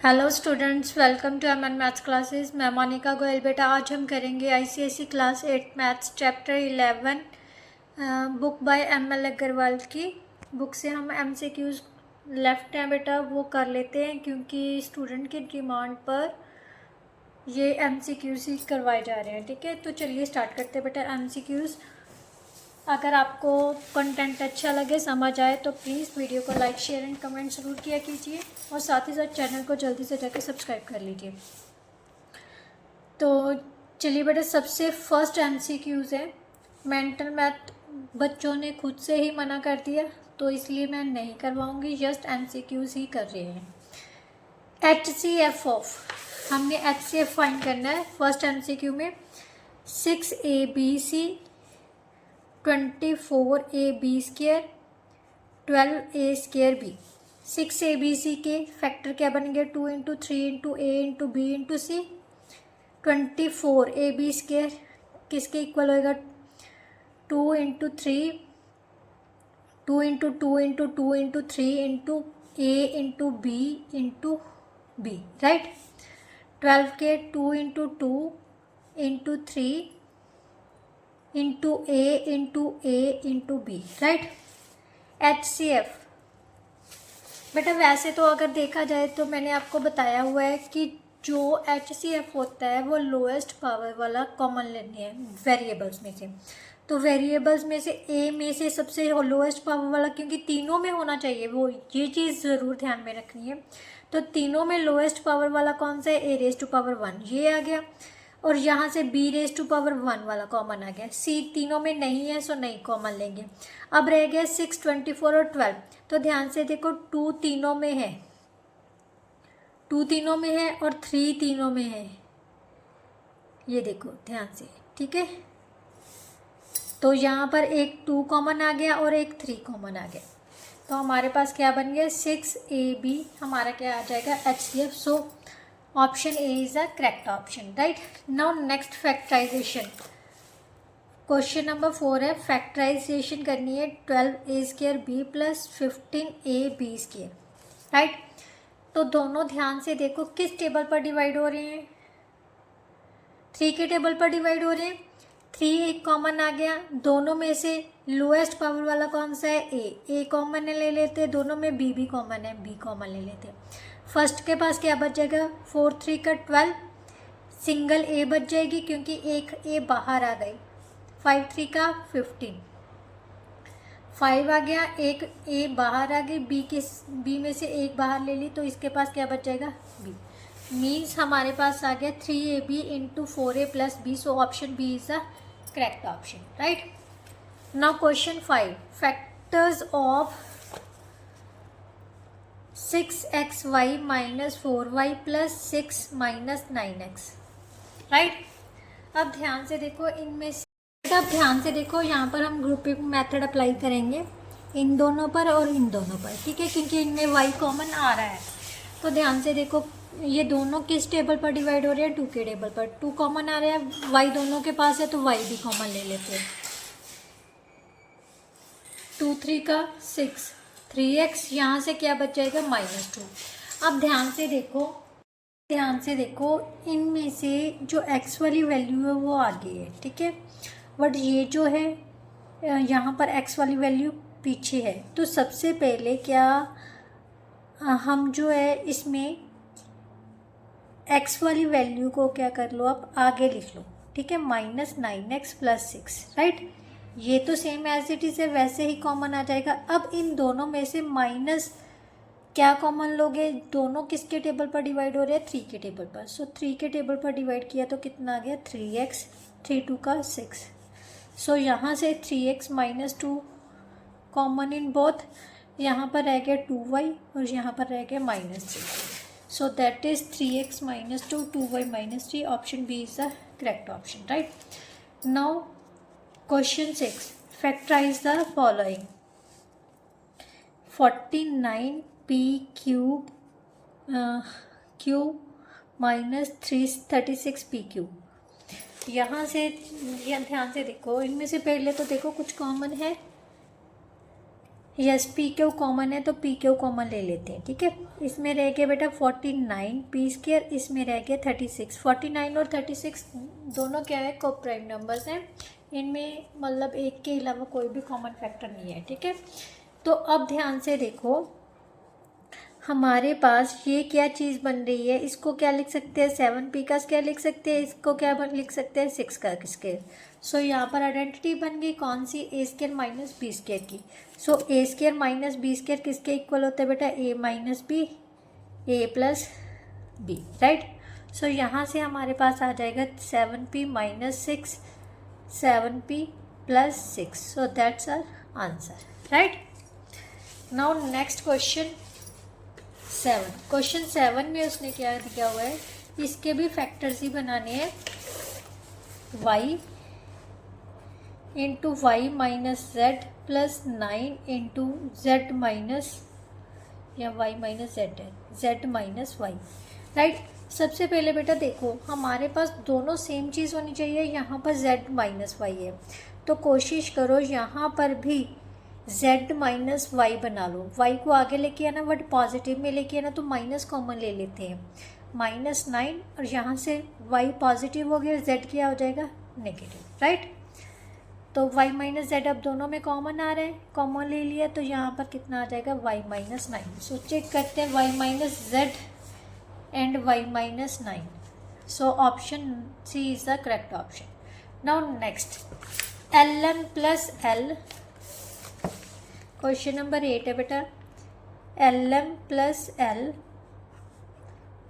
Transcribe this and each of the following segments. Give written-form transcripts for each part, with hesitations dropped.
Hello students, welcome to MN maths classes. मैं मोनिका गोयल। बेटा आज हम करेंगे ICSE class 8 maths chapter 11 book by ML Agarwal की बुक से हम एमसीक्यूज लेफ्ट हैं बेटा वो कर लेते हैं, क्योंकि स्टूडेंट की डिमांड पर ये एमसीक्यूज ही करवाए जा रहे हैं। ठीक है, तो चलिए स्टार्ट करते हैं बेटा एमसीक्यूज। अगर आपको कंटेंट अच्छा लगे, समझ आए, तो प्लीज़ वीडियो को लाइक शेयर एंड कमेंट ज़रूर किया कीजिए और साथ ही साथ चैनल को जल्दी से जाकर सब्सक्राइब कर लीजिए। तो चलिए बेटा, सबसे फर्स्ट एमसीक्यूज़ है मेंटल मैथ। बच्चों ने खुद से ही मना कर दिया, तो इसलिए मैं नहीं करवाऊँगी, जस्ट एमसीक्यूज़ ही कर रहे हैं। HCF ऑफ, हमने HCF फाइंड करना है फर्स्ट एमसीक्यू में। 6ABC 24AB² 12A²B। 6ABC के फैक्टर क्या बनेंगे? 2 × 3 × A × B × C। 24AB² किसके इक्वल होएगा? 2 × 3 2 × 2 × 2 × 3 × A × B × B, राइट। 12 के 2 × 2 × 3 into A into B, right. HCF बेटा, वैसे तो अगर देखा जाए तो मैंने आपको बताया हुआ है कि जो HCF होता है वो लोएस्ट पावर वाला कॉमन लेने हैं वेरिएबल्स में से। तो वेरिएबल्स में से A में से सबसे लोएस्ट पावर वाला, क्योंकि तीनों में होना चाहिए वो, ये चीज़ ज़रूर ध्यान में रखनी है। तो तीनों में लोएस्ट पावर वाला कौन सा है? A⁻1 ये आ गया, और यहाँ से B⁻1 वाला कॉमन आ गया। C तीनों में नहीं है, सो नहीं कॉमन लेंगे। अब रह गया 6, 24 और 12। तो ध्यान से देखो, 2 तीनों में है, 2 तीनों में है और 3 तीनों में है। ये देखो ध्यान से, ठीक है। तो यहाँ पर एक 2 कॉमन आ गया और एक 3 कॉमन आ गया। तो हमारे पास क्या बन गया? 6AB हमारा क्या आ जाएगा? HCF। So option A is the correct option, right. Now next factorisation, question number 4 है। फैक्टराइजेशन करनी है 12A² + 15AB², राइट। तो दोनों ध्यान से देखो किस टेबल पर डिवाइड हो रहे हैं? 3 के टेबल पर डिवाइड हो रहे हैं। 3 एक कॉमन आ गया, दोनों में से लोएस्ट पावर वाला कौन सा है? A कॉमन ले लेते, दोनों में B भी कॉमन है, B कॉमन ले लेते। फर्स्ट के पास क्या बच जाएगा? 4 3 का 12, सिंगल A बच जाएगी क्योंकि एक A बाहर आ गई। 5 3 का 15, 5 आ गया, एक A बाहर आ गई, B में से एक बाहर ले ली, तो इसके पास क्या बच जाएगा? B। मीन्स हमारे पास आ गया 3AB × 4A + B। So option B is the correct option, right. Now question 5, factors of 6xy - 4y + 6 - 9x, right. अब ध्यान से देखो, इनमें से अब ध्यान से देखो, यहाँ पर हम ग्रुपिंग मेथड अप्लाई करेंगे इन दोनों पर और इन दोनों पर, ठीक है, क्योंकि इनमें y कॉमन आ रहा है। तो ध्यान से देखो, ये दोनों किस टेबल पर डिवाइड हो रहे हैं? 2 के टेबल पर। 2 कॉमन आ रहा है, y दोनों के पास है, तो y भी कॉमन ले लेते हैं। 2 3 का 6, 3x, यहाँ से क्या बच जाएगा? -2। अब ध्यान से देखो, इनमें से जो x वाली वैल्यू है वो आगे है, ठीक है, बट ये जो है यहाँ पर x वाली वैल्यू पीछे है। तो सबसे पहले क्या हम जो है इसमें x वाली वैल्यू को क्या कर लो, आप आगे लिख लो, ठीक है, -9x + 6, राइट। ये तो सेम एज इट इज़ है, वैसे ही कॉमन आ जाएगा। अब इन दोनों में से माइनस क्या कॉमन लोगे? दोनों किसके टेबल पर डिवाइड हो रहे हैं? 3 के टेबल पर। सो 3 के टेबल पर डिवाइड किया तो कितना आ गया? 3x, 3 2 का 6। सो यहाँ से 3x - 2 कॉमन इन बोथ, यहाँ पर रह गया 2y और यहाँ पर रह गया -3। So that is 3x - 2 2y - 3। Option B is the correct option, right. Now question 6, factorise the following. 49p³ - 36p³। यहाँ से ध्यान से देखो, इनमें से पहले तो देखो कुछ कॉमन है, यस, पी क्यू कॉमन है तो पी क्यू कॉमन ले लेते हैं, ठीक है। इसमें रह गया बेटा 49 पी स्क्वायर, इसमें रह गया 36। 49 और 36 दोनों क्या है, को प्राइम नंबर्स हैं, इनमें मतलब एक के अलावा कोई भी कॉमन फैक्टर नहीं है, ठीक है। तो अब ध्यान से देखो, हमारे पास ये क्या चीज़ बन रही है, इसको क्या लिख सकते हैं, 7p का स्क्वायर लिख सकते हैं, इसको क्या लिख सकते हैं, 6 का स्क्वायर। सो यहाँ पर आइडेंटिटी बन गई कौन सी, A square minus B square की। So A square minus B square किसके इक्वल होता है बेटा, A minus B, A plus B, right. So यहाँ से हमारे पास आ जाएगा 7p minus 6, 7p plus 6। So that's our answer, right. Now next question 7। Question 7 में उसने क्या दिया हुआ है, इसके भी फैक्टर्स ही बनाने हैं, y into Y minus Z plus 9 into Z minus, या y माइनस जेड है, z माइनस वाई, राइट। सबसे पहले बेटा देखो, हमारे पास दोनों सेम चीज़ होनी चाहिए, यहाँ पर z माइनस वाई है, तो कोशिश करो यहाँ पर भी z माइनस वाई बना लो। y को आगे लेके आना, बट पॉजिटिव में लेके आना, तो माइनस कॉमन ले लेते हैं, -9, और यहाँ से y पॉजिटिव हो गया, z क्या हो जाएगा, नेगेटिव, राइट। तो y माइनस जेड अब दोनों में कॉमन आ रहे हैं, कॉमन ले लिया, तो यहाँ पर कितना आ जाएगा, y माइनस 9। सो चेक करते हैं, y minus zed and y minus 9। So option C is the correct option. Now next lm plus l, question number 8 है बेटा, lm plus l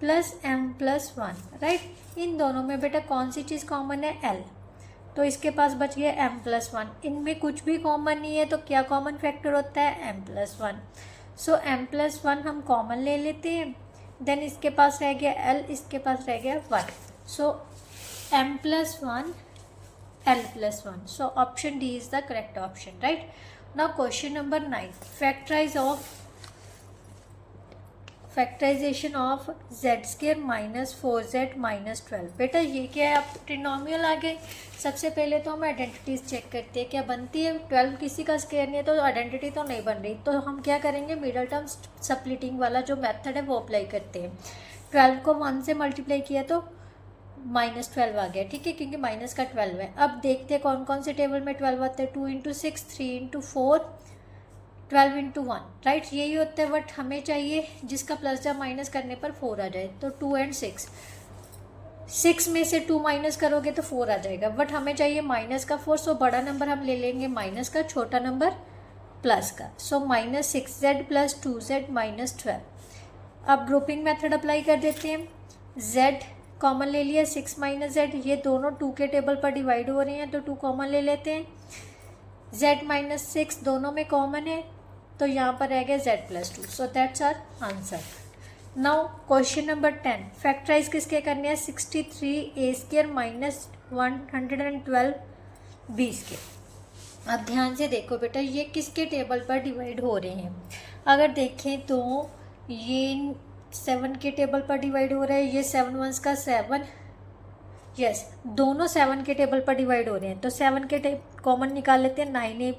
plus m plus 1, right. इन दोनों में बेटा कौन सी चीज़ common है, l, तो इसके पास बच गया m प्लस 1। इनमें कुछ भी कॉमन नहीं है, तो क्या कॉमन फैक्टर होता है, m plus 1। So m plus 1 हम कॉमन ले लेते हैं, देन इसके पास रह गया l, इसके पास रह गया 1। So m plus 1 l plus 1। So option D is the correct option, right. Now question number 9, factorisation of Z square minus 4z minus 12। बेटा ये क्या है, आप ट्रिनोमियल आ गए। सबसे पहले तो हम आइडेंटिटीज़ चेक करते हैं क्या बनती है। 12 किसी का स्क्वायर नहीं है तो आइडेंटिटी तो नहीं बन रही, तो हम क्या करेंगे, मिडल टर्म स्प्लिटिंग वाला जो मेथड है वो अप्लाई करते हैं। 12 को 1 से मल्टीप्लाई किया तो -12 आ गया, ठीक है, क्योंकि माइनस का 12 है। अब देखते हैं कौन कौन से टेबल में 12 आते हैं, 2 इंटू 6, 3 इंटू 4, 12 इंटू 1, राइट, यही होता है। बट हमें चाहिए जिसका प्लस या माइनस करने पर 4 आ जाए, तो 2 एंड 6, 6 में से 2 माइनस करोगे तो 4 आ जाएगा, बट हमें चाहिए माइनस का 4। सो बड़ा नंबर हम ले लेंगे माइनस का, छोटा नंबर प्लस का। सो -6z प्लस 2z माइनस 12। अब ग्रुपिंग मेथड अप्लाई कर देते हैं, z कॉमन ले लिया, 6 माइनस जेड, ये दोनों 2 के टेबल पर डिवाइड हो रहे हैं, तो 2 कॉमन ले लेते हैं। z माइनस 6 दोनों में कॉमन है, तो यहाँ पर रह गया z plus 2। So that's are answer. Now question number 10, factorise किसके करने हैं, 63 a square minus 112 b square. अब ध्यान से देखो बेटा, ये किसके टेबल पर डिवाइड हो रहे हैं। अगर देखें तो ये 7 के टेबल पर डिवाइड हो रहा है, ये 7 1s का 7, यस, दोनों 7 के टेबल पर डिवाइड हो रहे हैं, तो 7 के कॉमन निकाल लेते हैं, 9a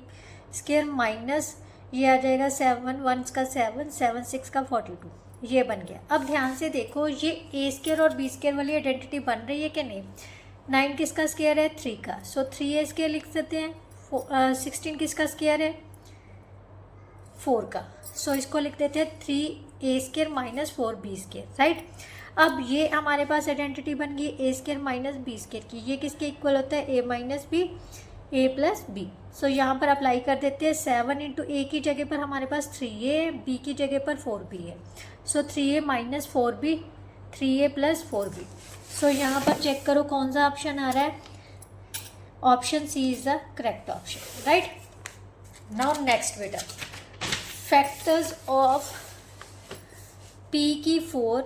स्क्वायर माइनस ये आ जाएगा 7 1s का 7, 7 6 का 42, ये बन गया। अब ध्यान से देखो, ये a स्क्वायर और b स्क्वायर वाली आइडेंटिटी बन रही है कि नहीं। 9 किसका स्क्वायर है, 3 का, सो 3a स्क्वायर लिख सकते हैं। 16 किसका स्क्वायर है, 4 का, सो इसको लिख देते हैं 3a square minus 4b square, right. अब ये हमारे पास आइडेंटिटी बन गई a square minus b square की, ये किसके इक्वल होता है, a minus b, a plus b। सो यहाँ पर अप्लाई कर देते हैं, 7 इंटू a की जगह पर हमारे पास 3a, b की जगह पर 4b है, सो 3a minus 4b, 3a plus 4b। सो यहाँ पर चेक करो कौन सा ऑप्शन आ रहा है, option C is the correct option, right. Now next बेटा, फैक्टर्स ऑफ p की 4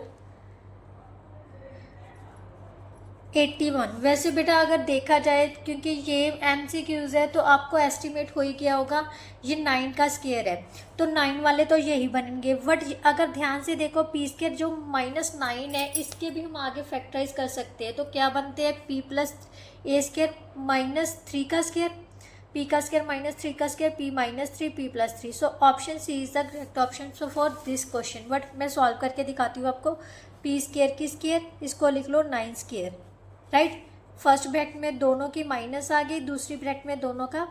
81। वैसे बेटा अगर देखा जाए, क्योंकि ये MCQs है तो आपको एस्टिमेट हो ही गया होगा, ये 9 का स्क्वायर है, तो 9 वाले तो यही बनेंगे। बट अगर ध्यान से देखो, p स्क्वायर जो -9 है, इसके भी हम आगे फैक्टराइज कर सकते हैं, तो क्या बनते हैं, p plus a square minus 3 का स्क्वायर, पी का स्केयर माइनस 3 का square, p minus 3 p plus 3. So option C is the correct option so for this question. But मैं सॉल्व करके दिखाती हूँ आपको. पी स्केयर की स्केयर, इसको लिख लो 9 स्केयर. राइट, फर्स्ट ब्रैकेट में दोनों की माइनस आ गई, दूसरी ब्रैकेट में दोनों का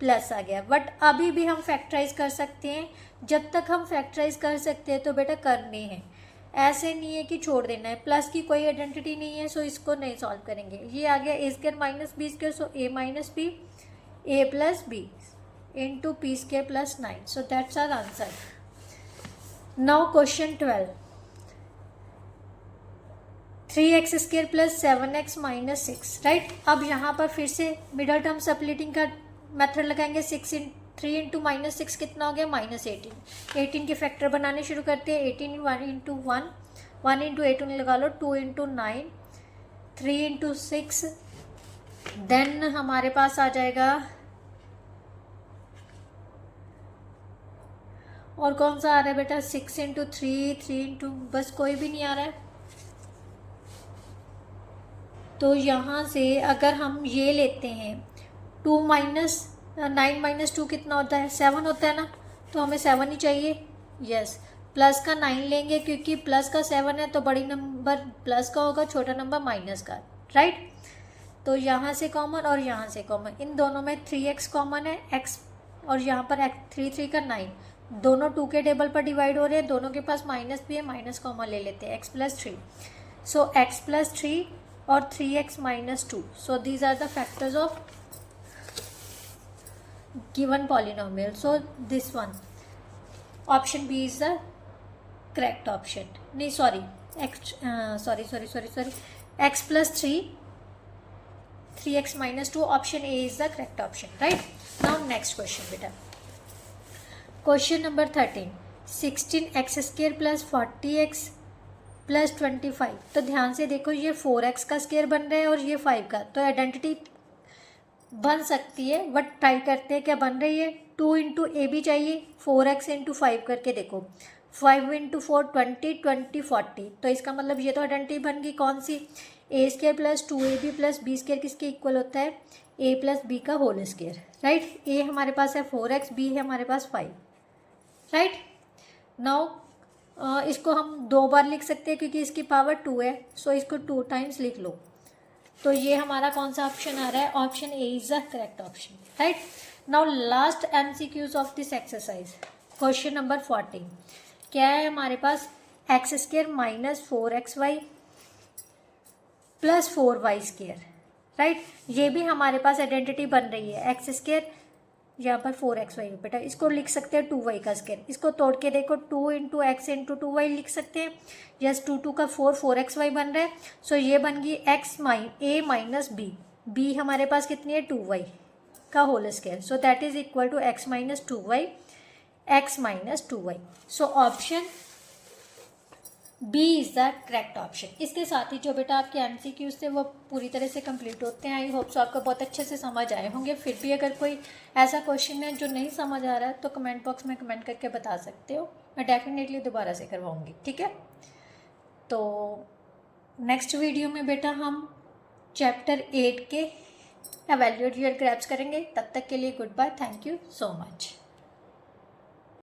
प्लस आ गया. बट अभी भी हम फैक्टराइज कर सकते हैं. जब तक हम फैक्टराइज कर सकते हैं तो बेटा करने हैं, ऐसे नहीं है कि छोड़ देना है. प्लस की कोई आइडेंटिटी नहीं है, सो इसको नहीं सॉल्व करेंगे. ये आ गया A square minus B square, so A minus B A plus B into P square plus 9. So that's our answer. Now question 12. 3x square plus 7x minus 6. Right, अब यहाँ पर फिर से मिडल टर्म सप्लिटिंग का method लगाएंगे. 3 into minus 6 कितना हो गया? माइनस 18. 18 के फैक्टर बनाने शुरू करते हैं. 18 1 इंटू 1, 1 इंटू 18 लगा लो, 2 इंटू 9, 3 इंटू 6. देन हमारे पास आ जाएगा और कौन सा आ रहा है बेटा? 6 इंटू 3, 3 इंटू, बस कोई भी नहीं आ रहा है. तो यहाँ से अगर हम ये लेते हैं 2 माइनस 9 माइनस 2 कितना होता है? 7 होता है ना, तो हमें 7 ही चाहिए. यस, प्लस का 9 लेंगे क्योंकि प्लस का 7 है तो बड़ी नंबर प्लस का होगा, छोटा नंबर माइनस का. राइट, तो यहाँ से कॉमन और यहाँ से कॉमन, इन दोनों में 3x कॉमन है, x और यहाँ पर 3 3 का 9, दोनों 2 के टेबल पर डिवाइड हो रहे हैं. दोनों के पास माइनस भी है, माइनस कॉमन ले लेते हैं. x plus 3, so x plus 3 और 3x minus 2. So these are the factors of given polynomial. So this one, option B is the correct option. नहीं sorry, x plus 3, 3x minus 2, option A is the correct option. Right, now next question beta. Question number 13. 16x square plus 40x plus 25. तो ध्यान से देखो, ये 4x का square बन रहा है और ये 5 का, तो आइडेंटिटी बन सकती है. बट ट्राई करते हैं क्या बन रही है. 2 इंटू ए भी चाहिए, 4x इंटू 5 करके देखो, 5 इंटू 4 20, 20 40. तो इसका मतलब ये तो आइडेंटिटी बन गई. कौन सी? A square plus 2ab plus B square किसके इक्वल होता है? ए प्लस बी का होल स्केयर. राइट, ए हमारे पास है 4x, बी है हमारे पास 5. राइट, नाउ इसको हम 2 बार लिख सकते हैं क्योंकि इसकी पावर 2 है, सो इसको 2 टाइम्स लिख लो. तो ये हमारा कौन सा ऑप्शन आ रहा है? Option A is the correct option. Right, now last MCQs of this exercise. Question number 14. क्या है हमारे पास? X square minus 4xy plus 4y square. Right, ये भी हमारे पास आइडेंटिटी बन रही है. एक्स स्केयर यहाँ पर 4xy बेटा, इसको लिख सकते हैं 2y का स्केयर. इसको तोड़ के देखो, 2 इंटू एक्स इंटू 2y लिख सकते हैं. यस, 2 2 का 4, 4xy बन रहा है. सो ये बन गई a माइनस बी. बी हमारे पास कितनी है? 2y का whole square. So that is equal to x minus 2y, x minus 2y. So option B is the correct option. इसके साथ ही जो बेटा आपके MCQs थे वो पूरी तरह से कंप्लीट होते हैं. आई होप सो आपको बहुत अच्छे से समझ आए होंगे. फिर भी अगर कोई ऐसा क्वेश्चन है जो नहीं समझ आ रहा है तो कमेंट बॉक्स में कमेंट करके बता सकते हो. मैं डेफिनेटली दोबारा से करवाऊँगी. ठीक है, तो नेक्स्ट वीडियो में बेटा हम चैप्टर 8 के एवेल्यूएट योर ग्रैप्स करेंगे. तब तक के लिए goodbye. Thank you so much.